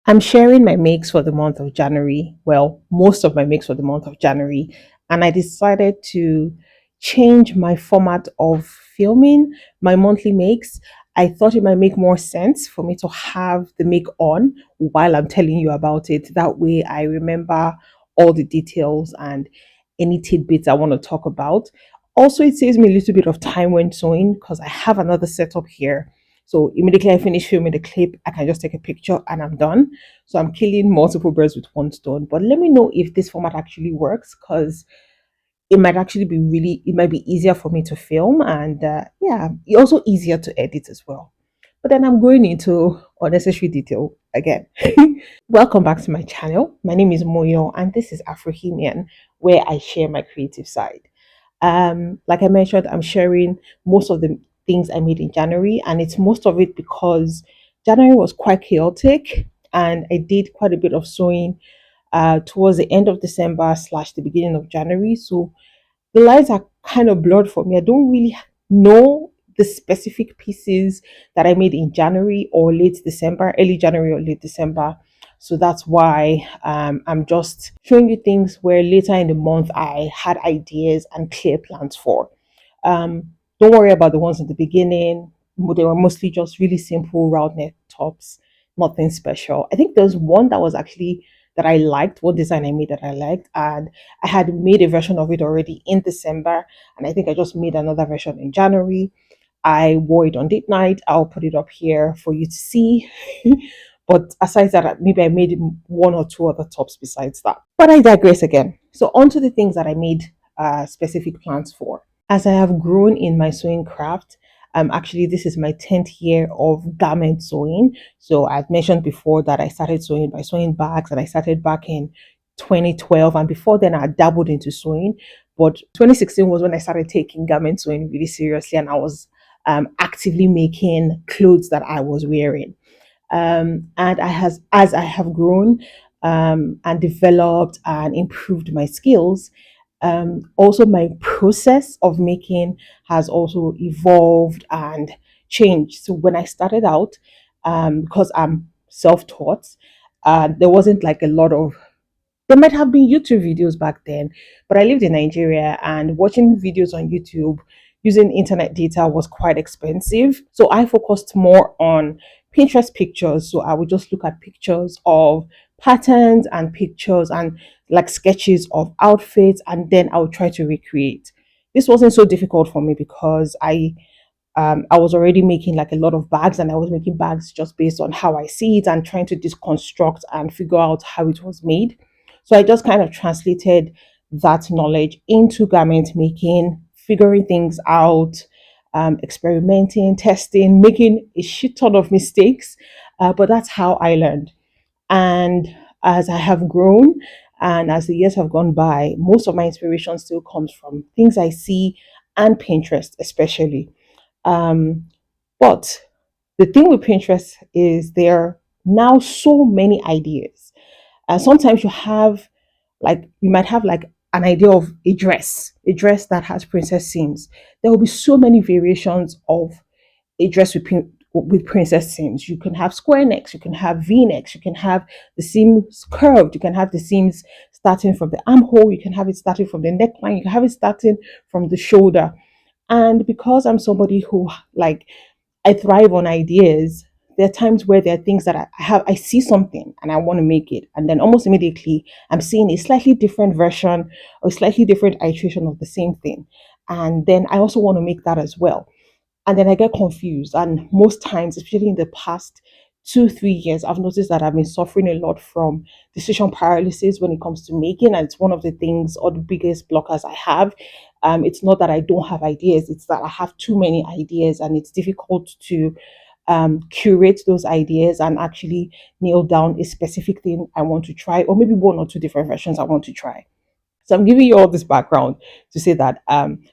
I'm sharing my makes for the month of January. Well, most of my makes for the month of January. And I decided to change my format of filming my monthly makes. I thought it might make more sense for me to have the make on while I'm telling you about it. That way I remember all the details and any tidbits I want to talk about. Also, it saves me a little bit of time when sewing because I have another setup here. So immediately I finish filming the clip, I can just take a picture and I'm done. So I'm killing multiple birds with one stone. But let me know if this format actually works because it might actually be it might be easier for me to film and yeah, also easier to edit as well. But then I'm going into unnecessary detail again. Welcome back to my channel. My name is Moyo and this is Afrohemian, where I share my creative side. Like I mentioned, I'm sharing most of the things I made in January, and it's most of it because January was quite chaotic, and I did quite a bit of sewing towards the end of December slash the beginning of January. So the lines are kind of blurred for me. I don't really know the specific pieces that I made in January or late December, early January or late December. So that's why I'm just showing you things where later in the month I had ideas and clear plans for. Don't worry about the ones in the beginning. They were mostly just really simple round neck tops, nothing special. I think there's one that was actually that I liked, one design I made that I liked, and I had made a version of it already in December, and I think I just made another version in January. I wore it on date night. I'll put it up here for you to see. But aside that, maybe I made one or two other tops besides that. But I digress again. So on to the things that I made specific plans for. As I have grown in my sewing craft, actually this is my 10th year of garment sewing. So I've mentioned before that I started sewing by sewing bags, and I started back in 2012, and before then I dabbled into sewing, but 2016 was when I started taking garment sewing really seriously, and I was actively making clothes that I was wearing. And as I have grown and developed and improved my skills, also my process of making has also evolved and changed. So when I started out, because I'm self-taught, there wasn't like a lot of, there might have been YouTube videos back then, but I lived in Nigeria and watching videos on YouTube using internet data was quite expensive. So I focused more on Pinterest pictures. So I would just look at pictures of patterns and pictures and like sketches of outfits, and then I would try to recreate. This wasn't so difficult for me because I was already making like a lot of bags, and I was making bags just based on how I see it and trying to deconstruct and figure out how it was made. So I just kind of translated that knowledge into garment making, figuring things out, experimenting, testing, making a shit ton of mistakes. But that's how I learned. And as I have grown and as the years have gone by, most of my inspiration still comes from things I see and Pinterest, especially. Um, but the thing with Pinterest is there are now so many ideas. Sometimes you might have like an idea of a dress that has princess seams. There will be so many variations of a dress with princess seams. You can have square necks, you can have V necks, you can have the seams curved, you can have the seams starting from the armhole, you can have it starting from the neckline, you can have it starting from the shoulder. And because I'm somebody who like I thrive on ideas, there are times where there are things that I see something and I want to make it, and then almost immediately I'm seeing a slightly different version or slightly different iteration of the same thing. And then I also want to make that as well, and then I get confused. And most times, especially in the past 2 3 years, I've noticed that I've been suffering a lot from decision paralysis when it comes to making, and it's one of the things or the biggest blockers I have. It's not that I don't have ideas, it's that I have too many ideas, and it's difficult to curate those ideas and actually nail down a specific thing I want to try, or maybe one or two different versions I want to try. So I'm giving you all this background to say that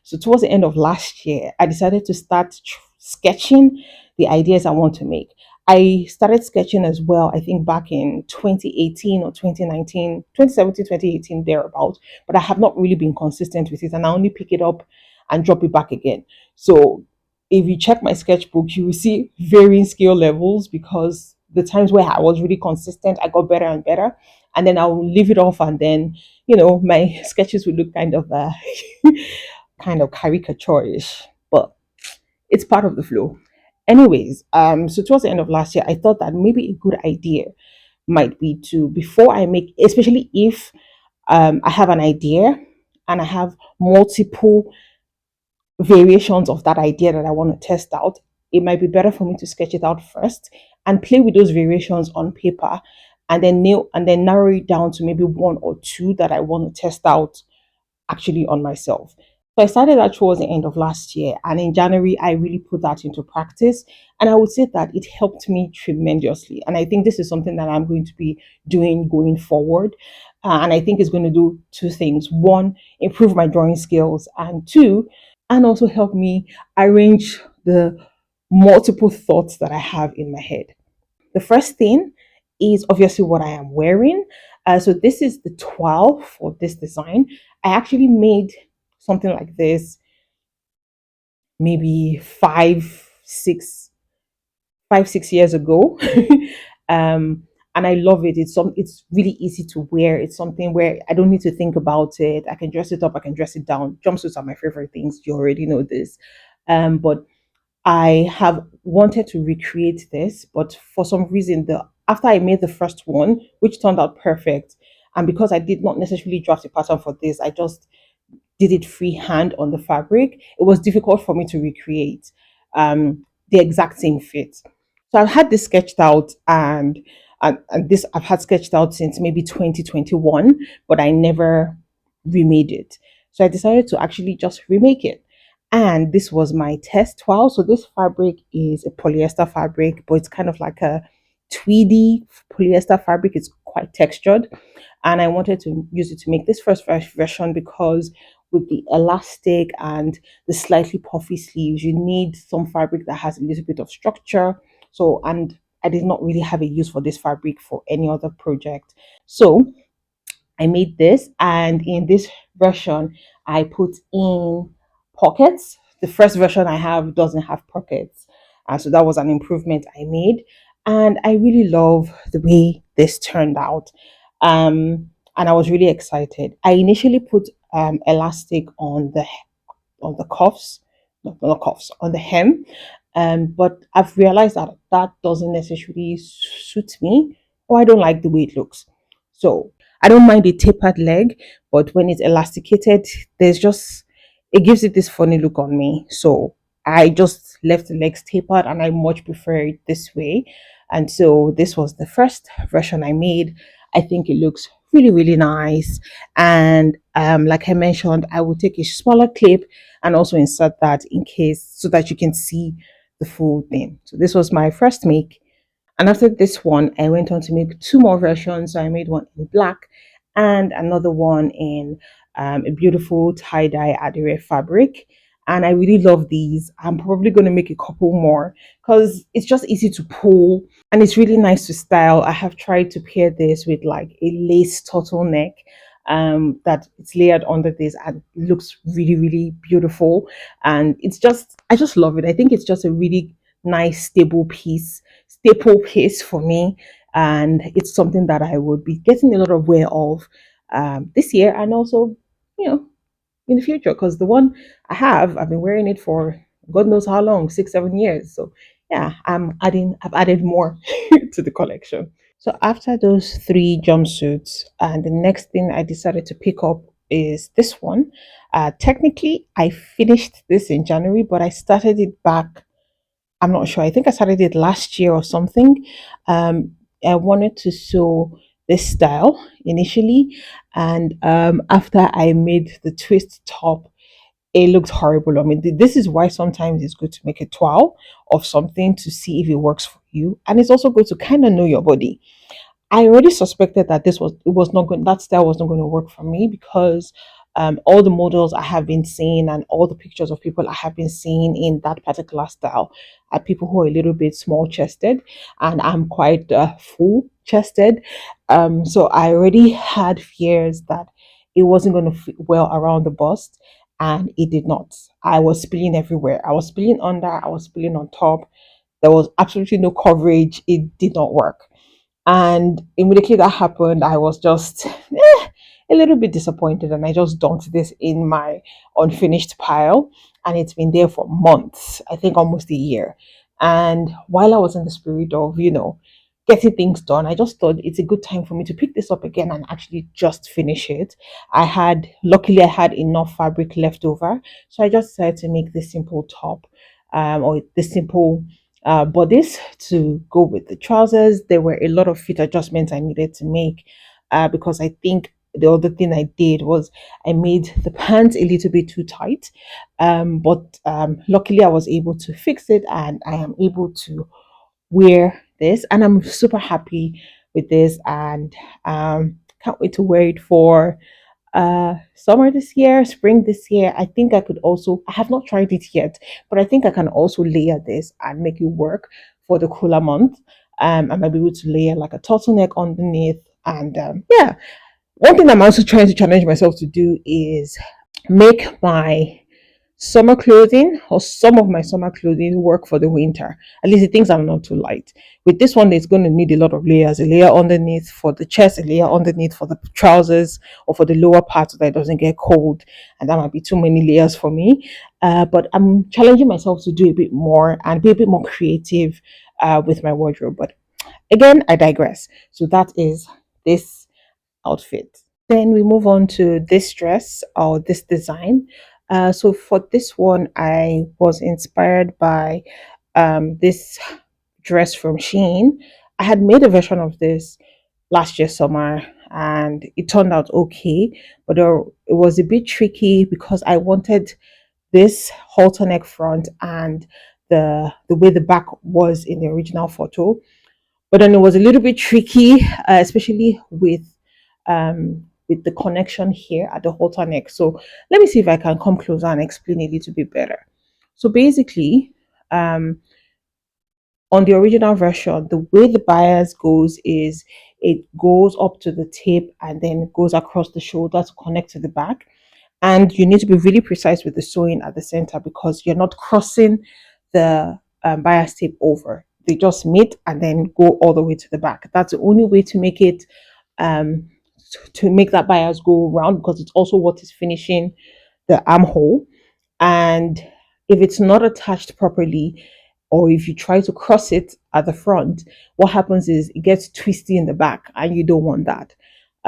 so towards the end of last year, I decided to start sketching the ideas I want to make. I started sketching as well, I think back in 2018 or 2019, 2017, 2018, thereabout, but I have not really been consistent with it, and I only pick it up and drop it back again. So if you check my sketchbook, you will see varying skill levels because the times where I was really consistent, I got better and better. And then I'll leave it off, and then my sketches would look kind of kind of caricature-ish. But it's part of the flow. Anyways, so towards the end of last year, I thought that maybe a good idea might be to, before I make, especially if I have an idea and I have multiple variations of that idea that I want to test out, it might be better for me to sketch it out first and play with those variations on paper, and then narrow it down to maybe one or two that I want to test out actually on myself. So I started that towards the end of last year, and in January I really put that into practice, and I would say that it helped me tremendously. And I think this is something that I'm going to be doing going forward. And I think it's going to do two things: one, improve my drawing skills, and two, and also help me arrange the multiple thoughts that I have in my head. The first thing is obviously what I am wearing. So this is the 12 for this design. I actually made something like this maybe 5, 6 years ago. um, and I love it. It's really easy to wear. It's something where I don't need to think about it. I can dress it up, I can dress it down. Jumpsuits are my favorite things. You already know this. But I have wanted to recreate this, but for some reason, the after I made the first one, which turned out perfect, and because I did not necessarily draft a pattern for this, I just did it freehand on the fabric. It was difficult for me to recreate the exact same fit. So I've had this sketched out, and this I've had sketched out since maybe 2021, but I never remade it. So I decided to actually just remake it. And this was my test file. So this fabric is a polyester fabric, but it's kind of like a tweedy polyester fabric. It's quite textured. And I wanted to use it to make this first version because with the elastic and the slightly puffy sleeves, you need some fabric that has a little bit of structure. So, and I did not really have a use for this fabric for any other project. So I made this, and in this version, I put in pockets. The first version I have doesn't have pockets. So that was an improvement I made. And I really love the way this turned out. And I was really excited. I initially put elastic on the cuffs, no, not cuffs, on the hem. But I've realized that that doesn't necessarily suit me, or I don't like the way it looks. So I don't mind the tapered leg, but when it's elasticated, there's just it gives it this funny look on me. So I just left the legs tapered, and I much prefer it this way. And so this was the first version I made. I think it looks really, really nice. And like I mentioned, I will take a smaller clip and also insert that in case so that you can see the full thing. So this was my first make. And after this one, I went on to make two more versions. So I made one in black and another one in a beautiful tie-dye Adire fabric. And I really love these. I'm probably going to make a couple more because it's just easy to pull and it's really nice to style. I have tried to pair this with like a lace turtleneck that it's layered under this and it looks really, really beautiful. And it's just, I just love it. I think it's just a really nice, staple piece for me. And it's something that I would be getting a lot of wear of this year and also, you know, in the future because the one I've been wearing it for God knows how long, 6, 7 years. So yeah, I've added more to the collection. So after those three jumpsuits, and the next thing I decided to pick up is this one. Technically, I finished this in January, but I started it back. I'm not sure. I think I started it last year or something. I wanted to sew this style initially, and after I made the twist top, it looked horrible. I mean, this is why sometimes it's good to make a trial of something to see if it works for you, and it's also good to kind of know your body. I already suspected that that style was not going to work for me because all the models I have been seeing and all the pictures of people I have been seeing in that particular style are people who are a little bit small chested, and I'm quite full chested. So I already had fears that it wasn't going to fit well around the bust, and it did not. I was spilling everywhere. I was spilling under, I was spilling on top, There was absolutely no coverage. It did not work. And immediately that happened, I was just a little bit disappointed, and I just dumped this in my unfinished pile. And it's been there for months, I think almost a year. And while I was in the spirit of, getting things done, I just thought it's a good time for me to pick this up again and actually just finish it. Luckily, I had enough fabric left over. So I just decided to make this simple top, or this simple bodice to go with the trousers. There were a lot of fit adjustments I needed to make, because I think the other thing I did was I made the pants a little bit too tight. But luckily, I was able to fix it, and I am able to wear this, and I'm super happy with this, and can't wait to wear it for summer this year, spring this year. I have not tried it yet, but I think I can also layer this and make it work for the cooler month. I might be able to layer like a turtleneck underneath, and yeah. One thing I'm also trying to challenge myself to do is make my summer clothing, or some of my summer clothing, work for the winter. At least the things are not too light. With this one, it's going to need a lot of layers, a layer underneath for the chest, a layer underneath for the trousers, or for the lower part so that it doesn't get cold. And that might be too many layers for me. But I'm challenging myself to do a bit more and be a bit more creative with my wardrobe. But again, I digress. So that is this outfit. Then we move on to this dress, or this design. So for this one, I was inspired by this dress from Shein. I had made a version of this last year summer, and it turned out okay, but it was a bit tricky because I wanted this halter neck front and the way the back was in the original photo. But then it was a little bit tricky, especially with the connection here at the halter neck. So let me see if I can come closer and explain a little bit better. So basically, um, on the original version, the way the bias goes is it goes up to the tape and then goes across the shoulder to connect to the back. And you need to be really precise with the sewing at the center, because you're not crossing the bias tape over. They just meet and then go all the way to the back. That's the only way to make it, um, to make that bias go round, because it's also what is finishing the armhole. And if it's not attached properly, or if you try to cross it at the front, what happens is it gets twisty in the back, and you don't want that.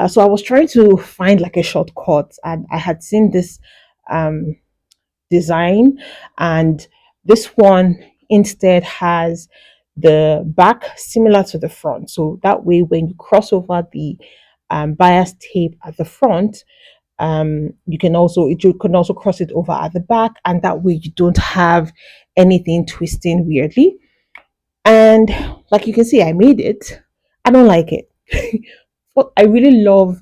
So I was trying to find like a shortcut, and I had seen this um, design, and this one instead has the back similar to the front. So that way, when you cross over the bias tape at the front, you can also cross it over at the back, and that way you don't have anything twisting weirdly. And like you can see, I made it. I don't like it. But I really love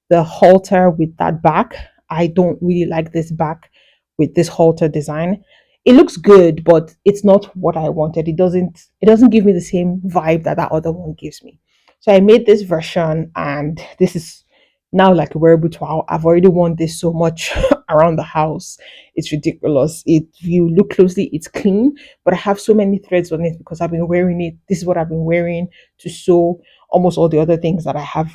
the halter with that back. I don't really like this back with this halter design. It looks good, but it's not what I wanted. It doesn't give me the same vibe that that other one gives me. So I made this version, and this is now like a wearable towel. I've already worn this so much around the house. It's ridiculous. If you look closely, it's clean, but I have so many threads on it because I've been wearing it. This is what I've been wearing to sew almost all the other things that I have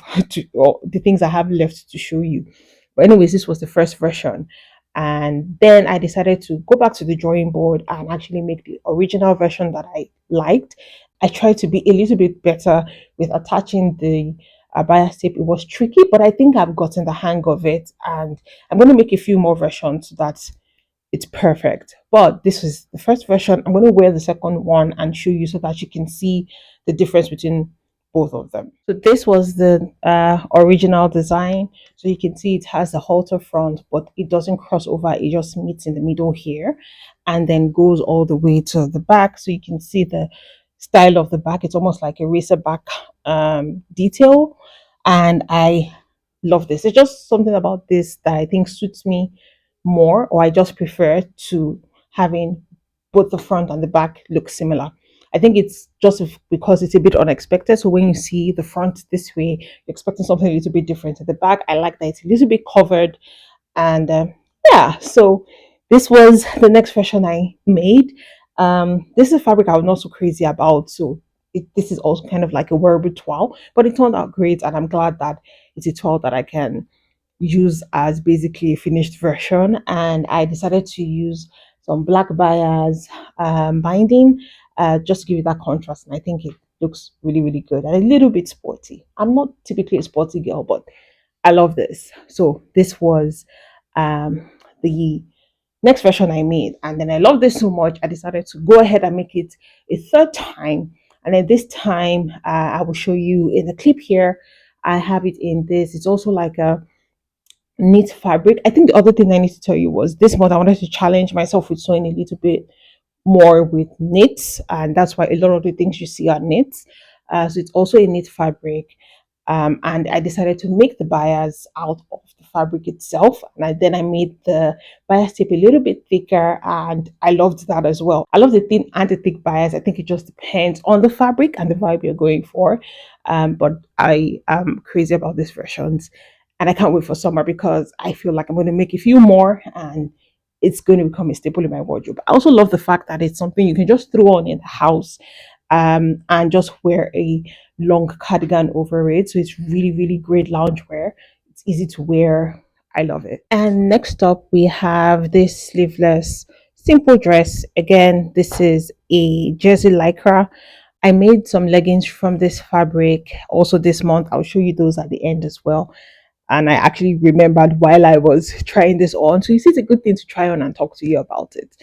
or the things I have left to show you. But anyways, this was the first version. And then I decided to go back to the drawing board and actually make the original version that I liked. I tried to be a little bit better with attaching the bias tape. It was tricky, but I think I've gotten the hang of it. And I'm going to make a few more versions so that it's perfect. But this is the first version. I'm going to wear the second one and show you so that you can see the difference between both of them. So this was the original design. So you can see it has the halter front, but it doesn't cross over. It just meets in the middle here and then goes all the way to the back. So you can see the style of the back. It's almost like a racer back detail. And I love this. It's just something about this that I think suits me more, or I just prefer to having both the front and the back look similar. I think it's just because it's a bit unexpected. So when you see the front this way, you're expecting something a little bit different. At the back, I like that it's a little bit covered. And yeah, so this was the next version I made. This is fabric I was not so crazy about, so this is also kind of like a wearable towel, but it turned out great, and I'm glad that it's a towel that I can use as basically a finished version. And I decided to use some black bias binding, just to give it that contrast, and I think it looks really really good and a little bit sporty. I'm not typically a sporty girl, but I love this. So this was the next version I made. And then I love this so much, I decided to go ahead and make it a third time. And then this time, I will show you in the clip here. I have it in this. It's also like a knit fabric. I think the other thing I need to tell you was this month I wanted to challenge myself with sewing a little bit more with knits, and that's why a lot of the things you see are knits. So it's also a knit fabric, and I decided to make the bias out of the fabric itself, and then I made the bias tape a little bit thicker, and I loved that as well. I love the thin and the thick bias. I think it just depends on the fabric and the vibe you're going for, but I am crazy about these versions, and I can't wait for summer because I feel like I'm going to make a few more, and it's going to become a staple in my wardrobe. I also love the fact that it's something you can just throw on in the house, and just wear a long cardigan over it. So it's really, really great loungewear. It's easy to wear. I love it. And next up, we have this sleeveless simple dress. Again, this is a jersey lycra. I made some leggings from this fabric also this month. I'll show you those at the end as well, and I actually remembered while I was trying this on. So you see, it's a good thing to try on and talk to you about it.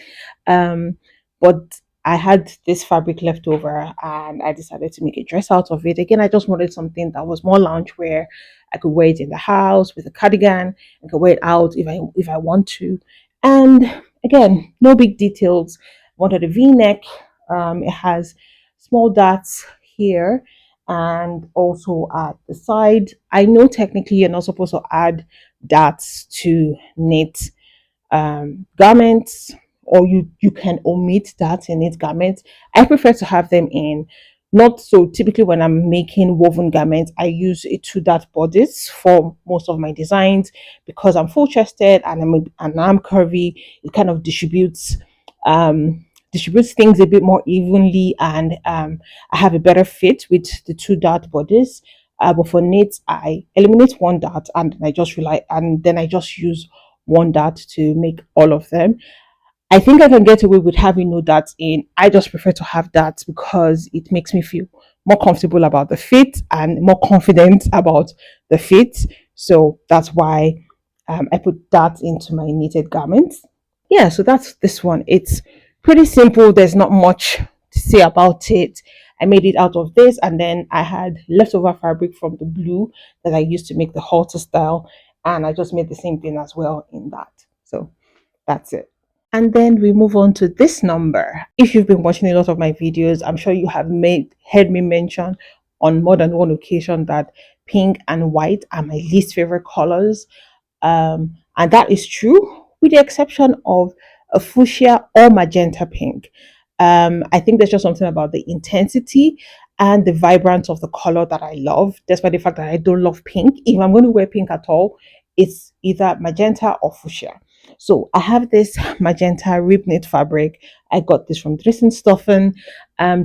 But I had this fabric left over, and I decided to make a dress out of it. Again, I just wanted something that was more loungewear. I could wear it in the house with a cardigan. I could wear it out if I want to. And again, no big details. Wanted a V-neck. It has small dots here and also at the side. I know technically you're not supposed to add dots to knit garments, or you can omit that in knit garments. I prefer to have them in. Not so typically when I'm making woven garments, I use a two dot bodice for most of my designs because I'm full chested and I'm curvy. It kind of distributes things a bit more evenly, and I have a better fit with the two dot bodice. But for knits, I eliminate one dot and I just rely and then I just use one dot to make all of them. I think I can get away with having no dots in. I just prefer to have dots because it makes me feel more comfortable about the fit and more confident about the fit. So that's why I put dots into my knitted garments. Yeah, so that's this one. It's pretty simple. There's not much to say about it. I made it out of this, and then I had leftover fabric from the blue that I used to make the halter style, and I just made the same thing as well in that. So that's it. And then we move on to this number. If you've been watching a lot of my videos, I'm sure you have made heard me mention on more than one occasion that pink and white are my least favorite colors. And that is true, with the exception of a fuchsia or magenta pink. I think there's just something about the intensity and the vibrance of the color that I love, despite the fact that I don't love pink. If I'm going to wear pink at all, it's either magenta or fuchsia. So I have this magenta rib knit fabric. I got this from Stoffen.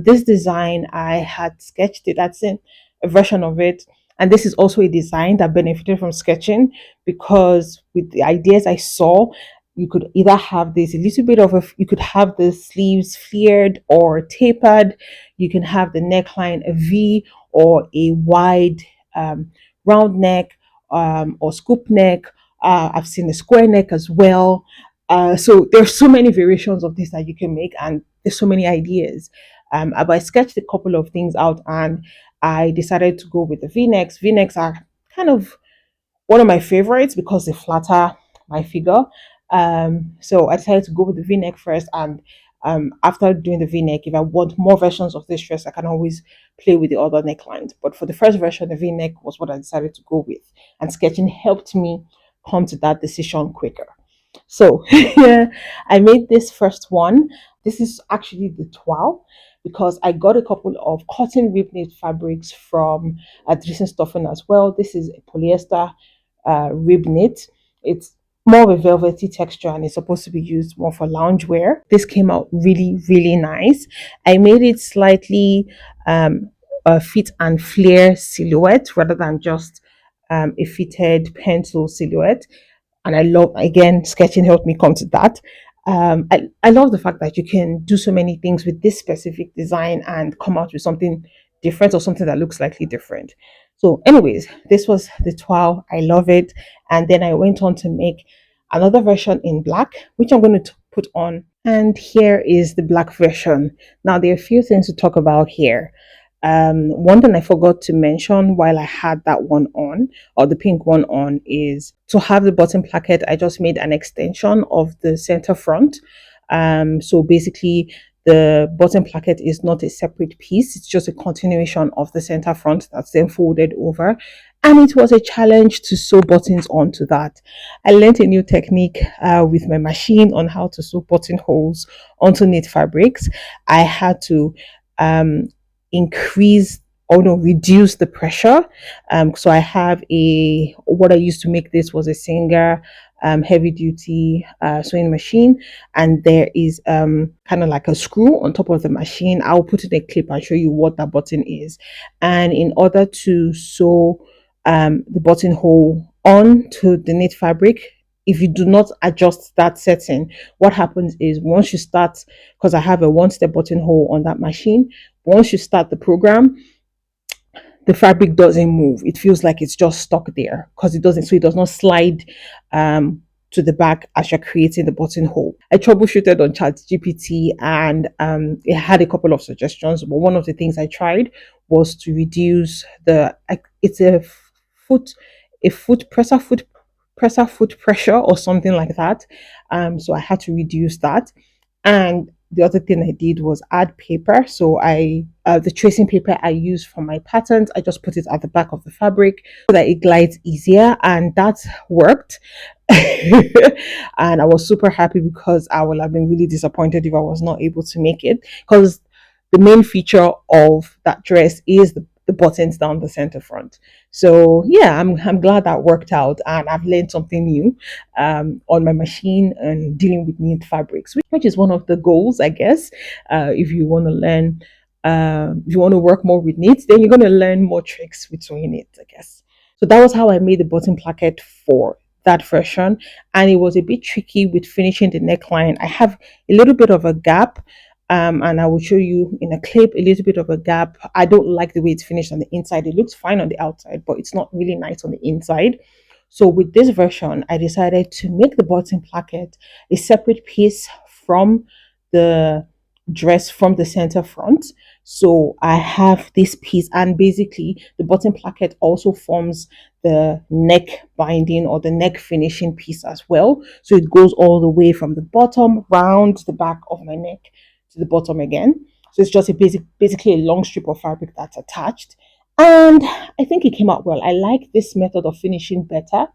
This design, I had sketched it. That's in a version of it. And this is also a design that benefited from sketching because with the ideas I saw, you could either have this a little bit of you could have the sleeves flared or tapered. You can have the neckline a V or a wide round neck, or scoop neck. I've seen a square neck as well. So there's so many variations of this that you can make, and there's so many ideas. But I sketched a couple of things out, and I decided to go with the V-necks. V-necks are kind of one of my favorites because they flatter my figure. So I decided to go with the V-neck first, and after doing the V-neck, if I want more versions of this dress, I can always play with the other necklines. But for the first version, the V-neck was what I decided to go with, and sketching helped me come to that decision quicker. So yeah, I made this first one. This is actually the 12 because I got a couple of cotton rib knit fabrics from Stoffen as well. This is a polyester rib knit. It's more of a velvety texture and it's supposed to be used more for loungewear. This came out really, really nice. I made it slightly a fit and flare silhouette rather than just a fitted pencil silhouette. And I love, again, sketching helped me come to that. I love the fact that you can do so many things with this specific design and come out with something different or something that looks slightly different. So, anyways, this was the 12. I love it. And then I went on to make another version in black, which I'm going to put on. And here is the black version. Now, there are a few things to talk about here. One thing I forgot to mention while I had that one on, or the pink one on, is to have the bottom placket. I just made an extension of the center front. So basically, the bottom placket is not a separate piece, it's just a continuation of the center front that's then folded over. And it was a challenge to sew buttons onto that. I learned a new technique with my machine on how to sew buttonholes onto knit fabrics. I had to um, increase or no reduce the pressure. So I have a what I used to make this was a Singer heavy duty sewing machine, and there is kind of like a screw on top of the machine. I'll put in a clip and show you what that button is. And in order to sew the buttonhole onto the knit fabric, if you do not adjust that setting, what happens is once you start, because I have a one-step buttonhole on that machine, once you start the program, the fabric doesn't move. It feels like it's just stuck there because it doesn't, so it does not slide to the back as you're creating the buttonhole. I troubleshooted on ChatGPT and it had a couple of suggestions, but one of the things I tried was to reduce it's foot foot pressure or something like that. So I had to reduce that. And the other thing I did was add paper. So the tracing paper I use for my patterns, I just put it at the back of the fabric so that it glides easier, and that worked. And I was super happy because I would have been really disappointed if I was not able to make it, because the main feature of that dress is the buttons down the center front. So yeah, I'm glad that worked out, and I've learned something new on my machine and dealing with knit fabrics, which is one of the goals, I guess. If you want to learn, if you want to work more with knits, then you're going to learn more tricks with sewing it, I guess. So that was how I made the bottom placket for that version, and it was a bit tricky with finishing the neckline. I have a little bit of a gap, and I will show you in a clip a little bit of a gap. I don't like the way it's finished on the inside. It looks fine on the outside, but it's not really nice on the inside. So with this version, I decided to make the bottom placket a separate piece from the dress from the center front. So I have this piece, and basically the bottom placket also forms the neck binding or the neck finishing piece as well. So it goes all the way from the bottom round the back of my neck to the bottom again. So it's just basically a long strip of fabric that's attached. And I think it came out well. I like this method of finishing better.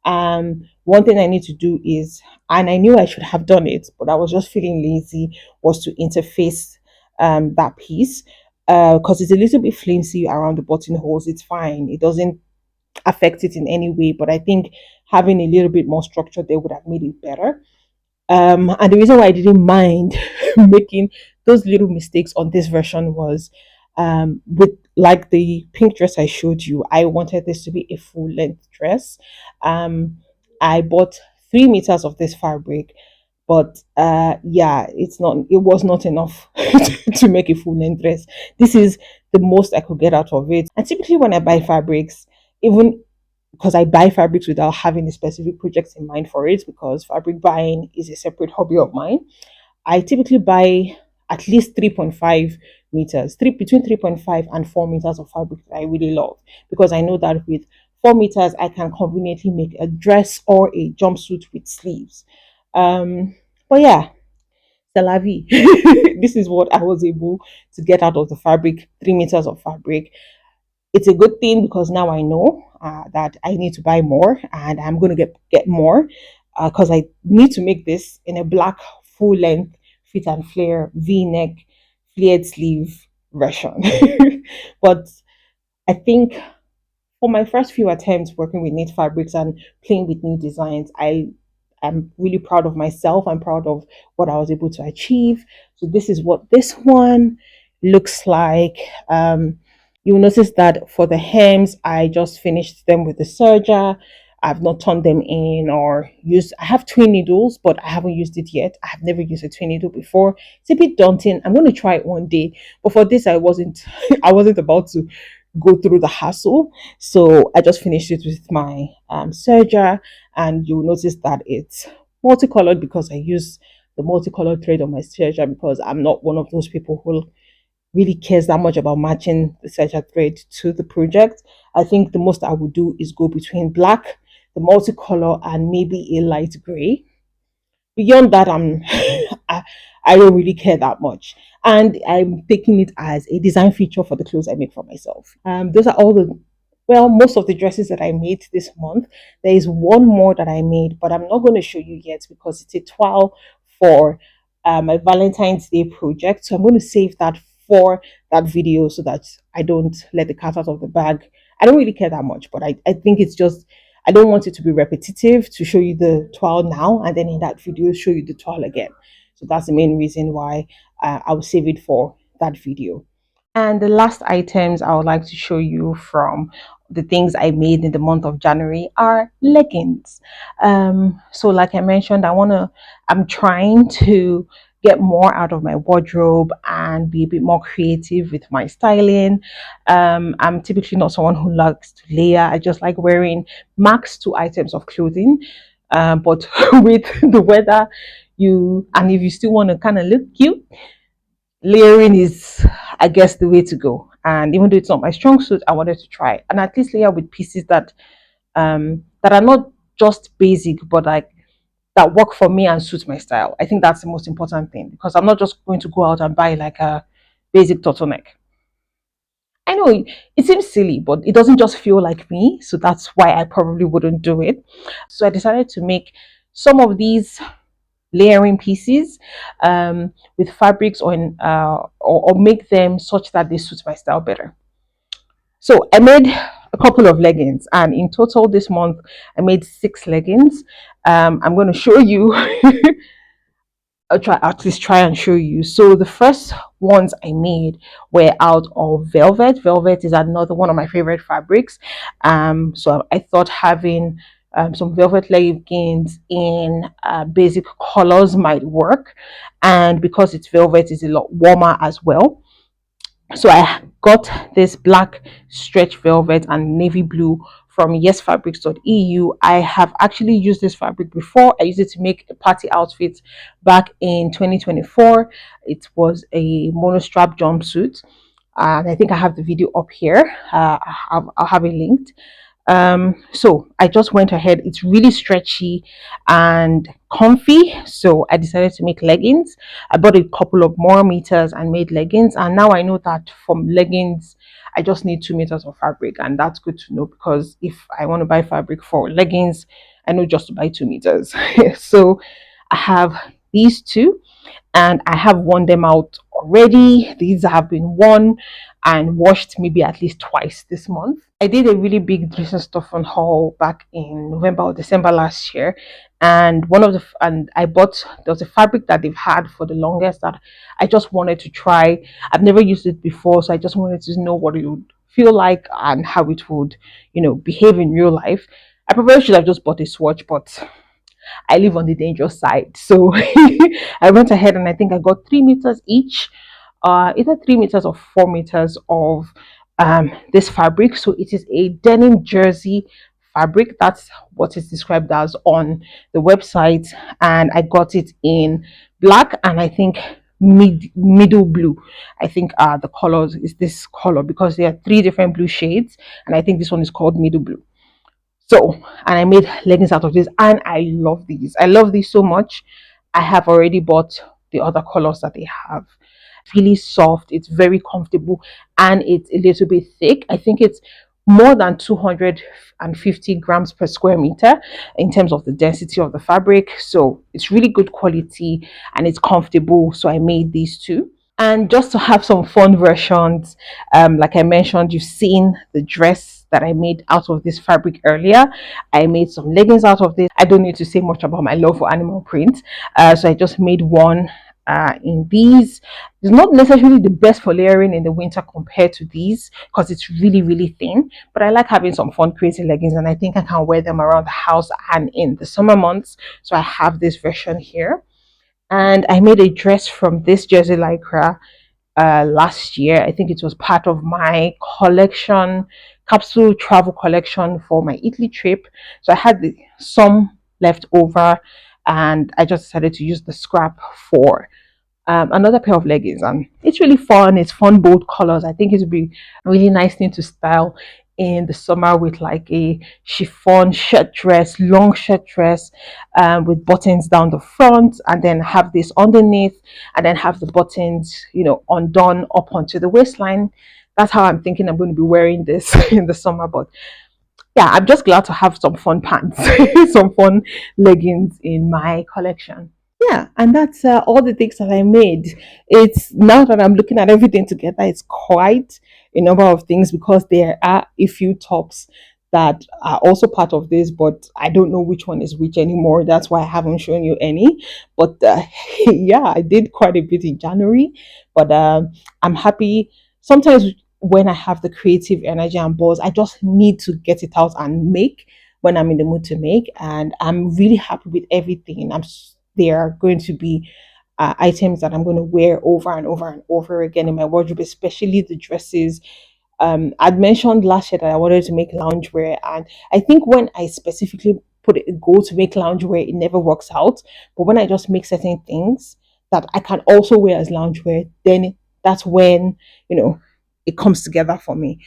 One thing I need to do is, and I knew I should have done it, but I was just feeling lazy, was to interface that piece because it's a little bit flimsy around the buttonholes. It's fine. It doesn't affect it in any way, but I think having a little bit more structure there would have made it better. And the reason why I didn't mind making those little mistakes on this version was with like the pink dress I showed you, I wanted this to be a full length dress. Um, I bought 3 meters of this fabric, but yeah, it was not enough to make a full length dress. This is the most I could get out of it. And typically when I buy fabrics, even because I buy fabrics without having a specific project in mind for it, because fabric buying is a separate hobby of mine. I typically buy at least 3.5 meters, between 3.5 and 4 meters of fabric that I really love, because I know that with 4 meters I can conveniently make a dress or a jumpsuit with sleeves. But yeah, c'est la vie. This is what I was able to get out of the fabric, 3 meters of fabric. It's a good thing because now I know that I need to buy more, and I'm going to get more because I need to make this in a black full length fit and flare V-neck flared sleeve version. But I think for my first few attempts working with knit fabrics and playing with new designs, I I'm really proud of myself. I'm proud of what I was able to achieve. So this is what this one looks like. You'll notice that for the hems, I just finished them with the serger. I've not turned them in or used. I have twin needles, but I haven't used it yet. I have never used a twin needle before. It's a bit daunting. I'm going to try it one day, but for this, I wasn't. I wasn't about to go through the hassle. So I just finished it with my serger, and you'll notice that it's multicolored because I use the multicolored thread on my serger because I'm not one of those people who really cares that much about matching the serger thread to the project. I think the most I would do is go between black, the multicolor, and maybe a light gray. Beyond that, I, I don't really care that much, and I'm taking it as a design feature for the clothes I make for myself. Those are all the well, most of the dresses that I made this month. There is one more that I made, but I'm not going to show you yet because it's a twirl for my Valentine's Day project. So I'm going to save that for that video so that I don't let the cat out of the bag. I don't really care that much, but I think it's just I don't want it to be repetitive to show you the twirl now and then in that video show you the twirl again. So that's the main reason why I'll save it for that video. And the last items I would like to show you from the things I made in the month of January are leggings. So like I mentioned, I'm trying to get more out of my wardrobe and be a bit more creative with my styling. I'm typically not someone who likes to layer. I just like wearing max two items of clothing. But with the weather, and if you still want to kind of look cute, layering is, I guess, the way to go. And even though it's not my strong suit, I wanted to try and at least layer with pieces that are not just basic, but like that work for me and suit my style. I think that's the most important thing because I'm not just going to go out and buy like a basic turtleneck. I know it seems silly, but it doesn't just feel like me. So that's why I probably wouldn't do it. So I decided to make some of these layering pieces with fabrics or make them such that they suit my style better. So I made a couple of leggings, and in total this month I made 6 leggings. I'm going to show you. I'll try at least try and show you. So the first ones I made were out of velvet. Velvet is another one of my favorite fabrics. So I thought having some velvet leggings in basic colors might work, and because it's velvet, it's a lot warmer as well. So I got this black stretch velvet and navy blue from yesfabrics.eu. I have actually used this fabric before. I used it to make a party outfit back in 2024. It was a monostrap jumpsuit, and I think I have the video up here. I'll have it linked. So I just went ahead. It's really stretchy and comfy, so I decided to make leggings. I bought a couple of more meters and made leggings, and now I know that from leggings I just need 2 meters of fabric, and that's good to know because if I want to buy fabric for leggings, I know just to buy 2 meters. So I have these two, and I have worn them out already. These have been worn and washed maybe at least twice this month. I did a really big dressing stuff on haul back in November or December last year, and and I bought there was a fabric that they've had for the longest that I just wanted to try. I've never used it before, so I just wanted to know what it would feel like and how it would, behave in real life. I probably should have just bought a swatch, but I live on the dangerous side. So I went ahead and I think I got 3 meters each, either 3 meters or 4 meters of this fabric. So it is a denim jersey fabric. That's what it's described as on the website. And I got it in black and I think middle blue. I think the colors is this color because there are 3 different blue shades, and I think this one is called middle blue. So, and I made leggings out of this, and I love these. I love these so much. I have already bought the other colors that they have. Really soft, it's very comfortable, and it's a little bit thick. I think it's more than 250 grams per square meter in terms of the density of the fabric. So it's really good quality and it's comfortable. So I made these two. And just to have some fun versions, like I mentioned, you've seen the dress that I made out of this fabric earlier. I made some leggings out of this. I don't need to say much about my love for animal print. So I just made one in these. It's not necessarily the best for layering in the winter compared to these because it's really, really thin. But I like having some fun, crazy leggings, and I think I can wear them around the house and in the summer months. So I have this version here. And I made a dress from this jersey lycra last year. I think it was part of my collection, capsule travel collection for my Italy trip. So I had some left over, and I just decided to use the scrap for another pair of leggings. And it's really fun. It's fun, bold colors. I think it would be a really nice thing to style in the summer with like a chiffon shirt dress, long shirt dress, with buttons down the front, and then have this underneath, and then have the buttons, undone up onto the waistline. That's how I'm thinking I'm going to be wearing this in the summer. But yeah, I'm just glad to have some fun pants, some fun leggings in my collection. Yeah, and that's all the things that I made. It's now that I'm looking at everything together, it's quite a number of things because there are a few tops that are also part of this, but I don't know which one is which anymore. That's why I haven't shown you any. But yeah, I did quite a bit in January, but I'm happy. Sometimes when I have the creative energy and buzz, I just need to get it out and make when I'm in the mood to make, and I'm really happy with everything. They are going to be items that I'm going to wear over and over and over again in my wardrobe, especially the dresses. I'd mentioned last year that I wanted to make loungewear, and I think when I specifically put a goal to make loungewear, it never works out. But when I just make certain things that I can also wear as loungewear, then that's when it comes together for me.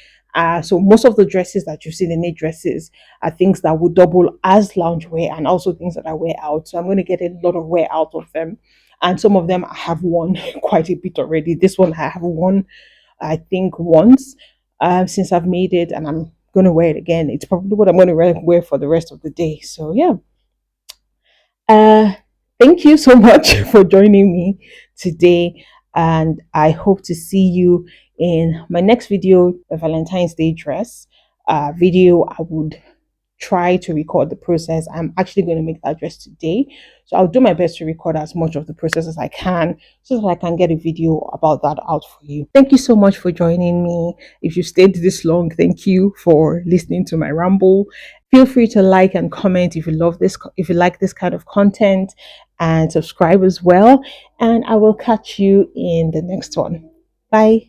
So most of the dresses that you see, the knit dresses, are things that would double as loungewear and also things that I wear out. So I'm going to get a lot of wear out of them. And some of them I have worn quite a bit already. This one I have worn, I think, once since I've made it, and I'm going to wear it again. It's probably what I'm going to wear for the rest of the day. So yeah. Uh, Thank you so much for joining me today, and I hope to see you in my next video, a Valentine's Day dress video. I would try to record the process. I'm actually going to make that dress today, so I'll do my best to record as much of the process as I can so that I can get a video about that out for you. Thank you so much for joining me. If you stayed this long, thank you for listening to my ramble. Feel free to like and comment if you love this, if you like this kind of content, and subscribe as well. And I will catch you in the next one. Bye.